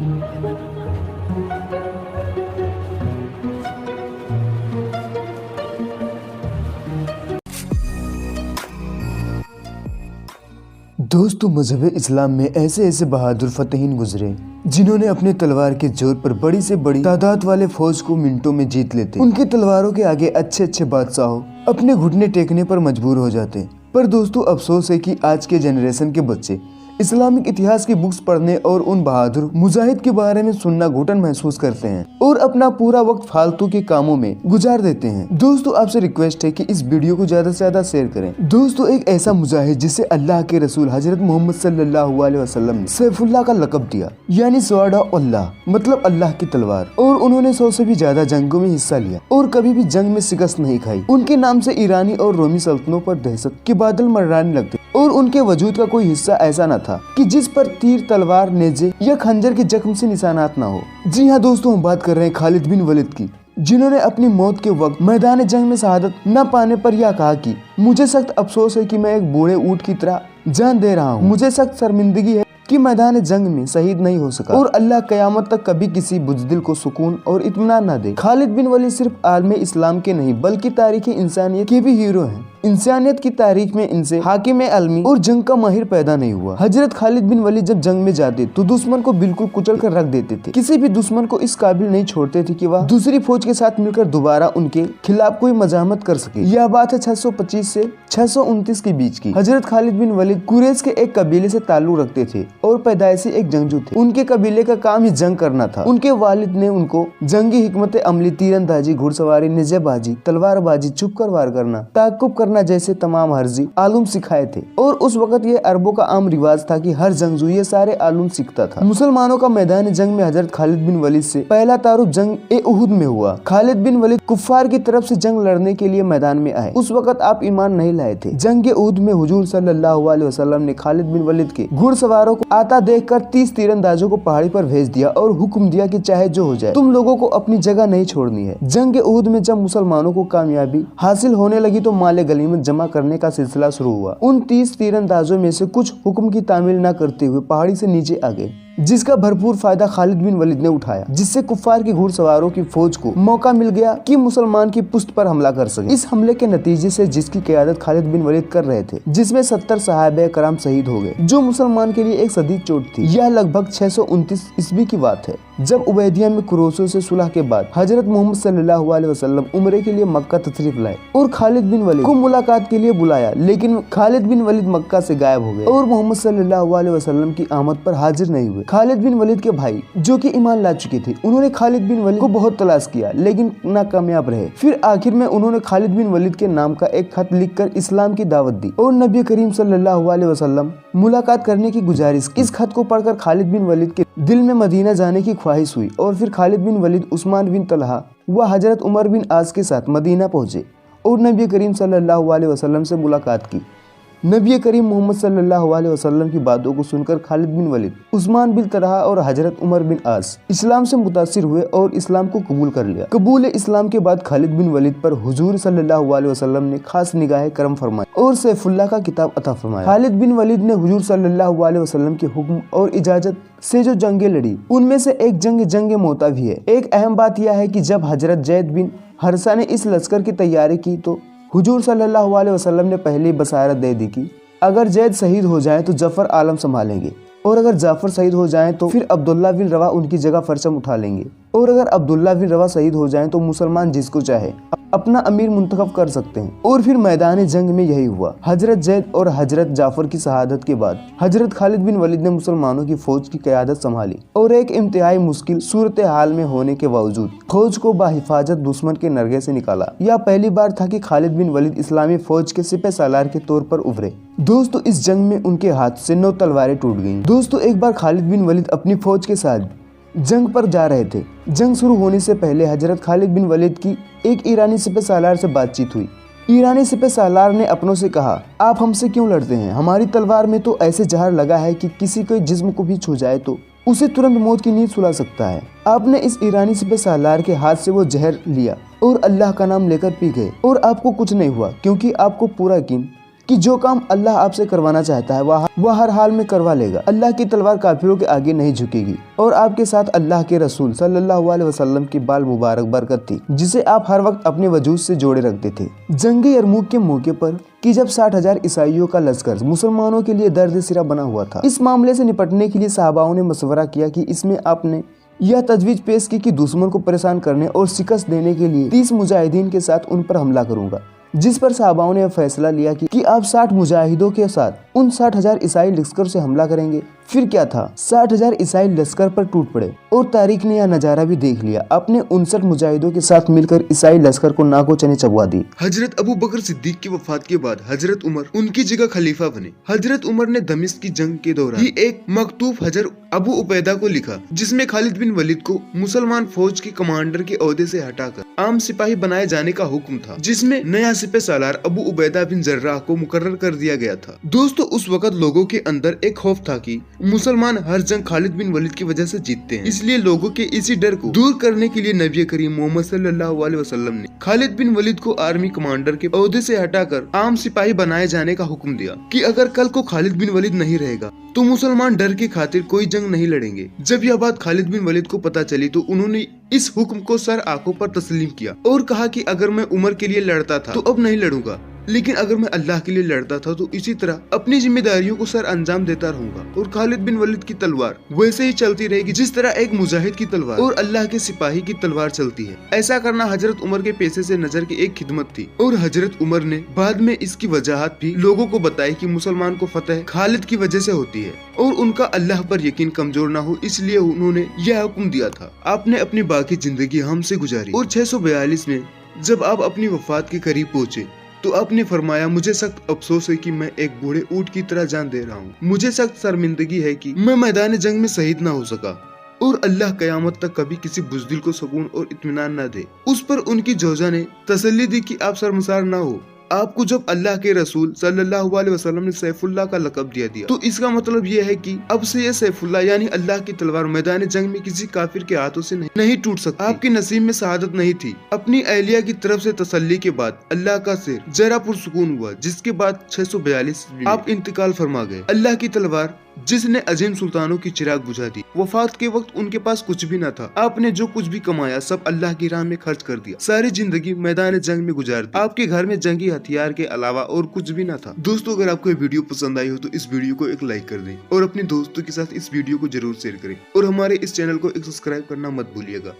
दोस्तों, मजहब इस्लाम में ऐसे ऐसे बहादुर फतेहीन गुजरे जिन्होंने अपने तलवार के जोर पर बड़ी से बड़ी तादाद वाले फौज को मिनटों में जीत लेते। उनके तलवारों के आगे अच्छे अच्छे बादशाहों अपने घुटने टेकने पर मजबूर हो जाते। पर दोस्तों, अफसोस है कि आज के जनरेशन के बच्चे इस्लामिक इतिहास की बुक्स पढ़ने और उन बहादुर मुजाहिद के बारे में सुनना घुटन महसूस करते हैं और अपना पूरा वक्त फालतू के कामों में गुजार देते हैं। दोस्तों, आपसे रिक्वेस्ट है कि इस वीडियो को ज्यादा से ज्यादा शेयर करें। दोस्तों, एक ऐसा मुजाहिद जिसे अल्लाह के रसूल हजरत मोहम्मद सल्लल्लाहु अलैहि वसल्लम ने सैफुल्लाह का लक़ब दिया, यानी स्वॉर्ड ऑफ अल्लाह, मतलब अल्लाह की तलवार, और उन्होंने 100 से भी ज्यादा जंगों में हिस्सा लिया और कभी भी जंग में शिकस्त नहीं खाई। उनके नाम से ईरानी और रोमी सल्तनतों पर दहशत के बादल मंडराने लगते और उनके वजूद का कोई हिस्सा ऐसा न था कि जिस पर तीर, तलवार, नेज़े या खंजर के जख्म से निशानात न हो। जी हाँ दोस्तों, हम बात कर रहे हैं खालिद बिन वलीद की, जिन्होंने अपनी मौत के वक्त मैदान जंग में शहादत न पाने पर यह कहा कि मुझे सख्त अफसोस है कि मैं एक बूढ़े ऊंट की तरह जान दे रहा हूँ। मुझे सख्त शर्मिंदगी है कि मैदान जंग में शहीद नहीं हो सका और अल्लाह कयामत तक कभी किसी बुज़दिल को सुकून और इत्मीनान न दे। खालिद बिन वलीद सिर्फ आलम इस्लाम के नहीं बल्कि तारीख इंसानियत के भी हीरो हैं। इंसानियत की तारीख में इनसे हाकिम आलमी और जंग का माहिर पैदा नहीं हुआ। हजरत खालिद बिन वलीद जब जंग में जाते तो दुश्मन को बिल्कुल कुचल कर रख देते थे। किसी भी दुश्मन को इस काबिल नहीं छोड़ते थे कि वह दूसरी फौज के साथ मिलकर दोबारा उनके खिलाफ कोई मजामत कर सके। यह बात है 625 से 629 के बीच की। हजरत खालिद बिन वलीद कुरैश के एक कबीले से ताल्लुक रखते थे और पैदाइशी एक जंगजू थे। उनके कबीले का काम ही जंग करना था। उनके वालिद ने उनको जंगी हिकमत अमली, तीरंदाजी, घुड़सवारी, निज़ेबाजी, तलवारबाजी, छुपकर वार करना, ताक़ुब करना जैसे तमाम हर्जी आलूम सिखाए थे। और उस वक्त ये अरबों का आम रिवाज था कि हर जंगजू ये सारे आलूम सीखता था। मुसलमानों का मैदान जंग में हजरत खालिद बिन वलीद से पहला तारुफ जंग उहुद में हुआ। खालिद बिन वलीद कुफ्फार की तरफ से जंग लड़ने के लिए मैदान में आए। उस वक्त आप ईमान नहीं लाए थे। जंग उहुद में हुजूर सल्लल्लाहु अलैहि वसल्लम ने खालिद बिन वलीद के घुड़सवारों को आता देखकर 30 तीरंदाजों को पहाड़ी पर भेज दिया और हुक्म दिया कि चाहे जो हो जाए, तुम लोगों को अपनी जगह नहीं छोड़नी है। जंग उहुद में जब मुसलमानों को कामयाबी हासिल होने लगी तो माले गनीमत जमा करने का सिलसिला शुरू हुआ। उन 30 तीरंदाजों में से कुछ हुक्म की तामील न करते हुए पहाड़ी से नीचे आ गए, जिसका भरपूर फायदा खालिद बिन वलीद ने उठाया, जिससे कुफ्फार की घुड़सवारों की फौज को मौका मिल गया कि मुसलमान की पुष्ट पर हमला कर सके। इस हमले के नतीजे से जिसकी क़यादत खालिद बिन वलीद कर रहे थे, जिसमें 70 सहाबे कराम शहीद हो गए, जो मुसलमान के लिए एक शदीद चोट थी। यह लगभग 629 ईस्वी की बात है, जब उबैदिया में कुरैशों से सुलह के बाद हजरत मोहम्मद सल्लल्लाहु अलैहि वसल्लम उम्रे के लिए मक्का तशरीफ लाए और खालिद बिन वलीद को मुलाकात के लिए बुलाया, लेकिन खालिद बिन वलीद मक्का से गायब हो गए और मोहम्मद सल्लल्लाहु अलैहि वसल्लम की आमद पर हाजिर नहीं हुए। खालिद बिन वलीद के भाई जो कि ईमान ला चुके थे, उन्होंने खालिद बिन वलीद को बहुत तलाश किया लेकिन नाकामयाब रहे। फिर आखिर में उन्होंने खालिद बिन वलीद के नाम का एक खत लिखकर इस्लाम की दावत दी और नबी करीम सल्लल्लाहु अलैहि वसल्लम मुलाकात करने की गुजारिश की। इस खत को पढ़कर खालिद बिन वलीद के दिल में मदीना जाने की ख्वाहिश हुई और फिर खालिद बिन वलीद उस्मान बिन तलहा व हजरत उमर बिन आस के साथ मदीना पहुंचे और नबी करीम सल्लल्लाहु अलैहि वसल्लम से मुलाकात की। नबी करीम मोहम्मद सल्लल्लाहु अलैहि वसल्लम की बातों को सुनकर खालिद बिन वलीद, उस्मान बिन तलहा और हजरत उमर बिन आस इस्लाम से मुतासिर हुए और इस्लाम को कबूल कर लिया। कबूल इस्लाम के बाद खालिद बिन वलीद पर हुजूर सल्लल्लाहु अलैहि वसल्लम ने खास निगाह करम फरमाई और सैफुल्लाह का किताब अता फरमाया। खालिद बिन वलीद ने हुजूर सल्लल्लाहु अलैहि वसल्लम के हुक्म और इजाजत से जो जंगें लड़ी, उनमें से एक जंग मोता भी है। एक अहम बात यह है कि जब हजरत जैद बिन हरसा ने इस लश्कर की तैयारी की तो हुजूर सल्लल्लाहु अलैहि वसल्लम ने पहले ही बसारत दे दी कि अगर जैद शहीद हो जाए तो जफर आलम संभालेंगे और अगर जाफर शहीद हो जाएं तो फिर अब्दुल्ला बिन रवा उनकी जगह परचम उठा लेंगे और अगर अब्दुल्ला बिन रवा शहीद हो जाएं तो मुसलमान जिसको चाहे अपना अमीर मुंतखब कर सकते हैं। और फिर मैदान जंग में यही हुआ। हजरत जैद और हजरत जाफर की शहादत के बाद हजरत खालिद बिन वलीद ने मुसलमानों की फौज की क़यादत संभाली और एक इंतहाई मुश्किल सूरत हाल में होने के बावजूद फौज को बाहिफाजत दुश्मन के नरगे से निकाला। यह पहली बार था कि खालिद बिन वलीद इस्लामी फौज के सिपह सालार के तौर पर उभरे। दोस्तों, इस जंग में उनके हाथ से 9 तलवारें टूट गईं। दोस्तों, एक बार खालिद बिन वलीद अपनी फौज के साथ जंग पर जा रहे थे। जंग शुरू होने से पहले हजरत खालिद बिन वलीद की एक ईरानी सिपह सालार से बातचीत हुई। ईरानी सिपह सालार ने अपनों से कहा, आप हमसे क्यों लड़ते हैं? हमारी तलवार में तो ऐसे जहर लगा है कि किसी के जिस्म को भी छू जाए तो उसे तुरंत मौत की नींद सुला सकता है। आपने इस ईरानी सिपह सालार के हाथ से वो जहर लिया और अल्लाह का नाम लेकर पी गए और आपको कुछ नहीं हुआ क्योंकि आपको पूरा यकीन कि जो काम अल्लाह आपसे करवाना चाहता है वह हर हाल में करवा लेगा। अल्लाह की तलवार काफिरों के आगे नहीं झुकेगी और आपके साथ अल्लाह के रसूल सल्लल्लाहु अलैहि वसल्लम की बाल मुबारक बरकत थी, जिसे आप हर वक्त अपने वजूद से जोड़े रखते थे। जंग यरमुक के मौके पर कि जब 60,000 ईसाइयों का लश्कर मुसलमानों के लिए दर्द सिरा बना हुआ था, इस मामले से निपटने के लिए सहाबाओं ने मशवरा किया कि इसमें आपने यह तजवीज पेश की कि दुश्मन को परेशान करने और शिकस्त देने के लिए 30 मुजाहिदीन के साथ उन पर हमला करूंगा, जिस पर सहाबाओं ने फैसला लिया कि आप 60 मुजाहिदों के साथ उन 60,000 ईसाई लश्कर से हमला करेंगे। फिर क्या था, 60,000 ईसाई लश्कर पर टूट पड़े और तारीख ने यह नजारा भी देख लिया। अपने 59 मुजाहिदों के साथ मिलकर ईसाई लश्कर को नाको चने चबवा दी। हजरत अबू बकर सिद्दीक की वफात के बाद हजरत उमर उनकी जगह खलीफा बने। हजरत उमर ने दमिश्क की जंग के दौरान ही एक मकतूब हजरत अबू उबैदा को लिखा, जिसमें खालिद बिन वलीद को मुसलमान फौज के कमांडर के ओहदे से हटाकर आम सिपाही बनाए जाने का हुक्म था, जिसमें नया सिपह सालार अबू उबैदा बिन जर्राह को मुकर्रर कर दिया गया था। दोस्तों, उस वक्त लोगों के अंदर एक खौफ था कि मुसलमान हर जंग खालिद बिन वलीद की वजह से जीतते हैं, इसलिए लोगों के इसी डर को दूर करने के लिए नबी करीम मोहम्मद सल्लल्लाहु अलैहि वसल्लम ने खालिद बिन वलीद को आर्मी कमांडर के ओहदे से हटाकर आम सिपाही बनाए जाने का हुक्म दिया कि अगर कल को खालिद बिन वलीद नहीं रहेगा तो मुसलमान डर की खातिर कोई जंग नहीं लड़ेंगे। जब यह बात खालिद बिन वलीद को पता चली तो उन्होंने इस हुक्म को सर आंखों पर तस्लीम किया और कहा कि अगर मैं उमर के लिए लड़ता था तो अब नहीं लड़ूंगा, लेकिन अगर मैं अल्लाह के लिए लड़ता था तो इसी तरह अपनी जिम्मेदारियों को सर अंजाम देता रहूंगा और खालिद बिन वलीद की तलवार वैसे ही चलती रहेगी जिस तरह एक मुजाहिद की तलवार और अल्लाह के सिपाही की तलवार चलती है। ऐसा करना हजरत उमर के पेशे से नजर की एक खिदमत थी और हजरत उमर ने बाद में इसकी वजाहत भी लोगों को बताई कि मुसलमान को फतेह खालिद की वजह से होती है और उनका अल्लाह पर यकीन कमजोर न हो, इसलिए उन्होंने यह हुक्म दिया था। आपने अपनी बाकी जिंदगी हमसे गुजारी और 642 में जब आप अपनी वफात के करीब पहुँचे तो आपने फरमाया, मुझे सख्त अफसोस है कि मैं एक बूढ़े ऊंट की तरह जान दे रहा हूँ। मुझे सख्त शर्मिंदगी है कि मैं मैदान जंग में शहीद ना हो सका और अल्लाह कयामत तक कभी किसी बुज़दिल को सुकून और इत्मीनान न दे। उस पर उनकी जोजा ने तसल्ली दी कि आप शर्मसार ना हो। आपको जब अल्लाह के रसूल सल्लल्लाहु अलैहि वसल्लम ने सैफुल्लाह का लक़ब दिया तो इसका मतलब यह है कि अब से ये सैफुल्लाह यानी अल्लाह की तलवार मैदान जंग में किसी काफिर के हाथों से नहीं टूट सकती। आपके नसीब में शहादत नहीं थी। अपनी अहलिया की तरफ से तसल्ली के बाद अल्लाह का सिर जरा पुरसुकून हुआ, जिसके बाद 642 में आप इंतकाल फरमा गए। अल्लाह की तलवार जिसने अजीम सुल्तानों की चिराग बुझा दी। वफात के वक्त उनके पास कुछ भी न था। आपने जो कुछ भी कमाया सब अल्लाह की राह में खर्च कर दिया। सारी जिंदगी मैदान जंग में गुजार दी। आपके घर में जंगी हथियार के अलावा और कुछ भी न था। दोस्तों, अगर आपको ये वीडियो पसंद आई हो तो इस वीडियो को एक लाइक कर दें और अपने दोस्तों के साथ इस वीडियो को जरूर शेयर करें और हमारे इस चैनल को एक सब्सक्राइब करना मत भूलिएगा।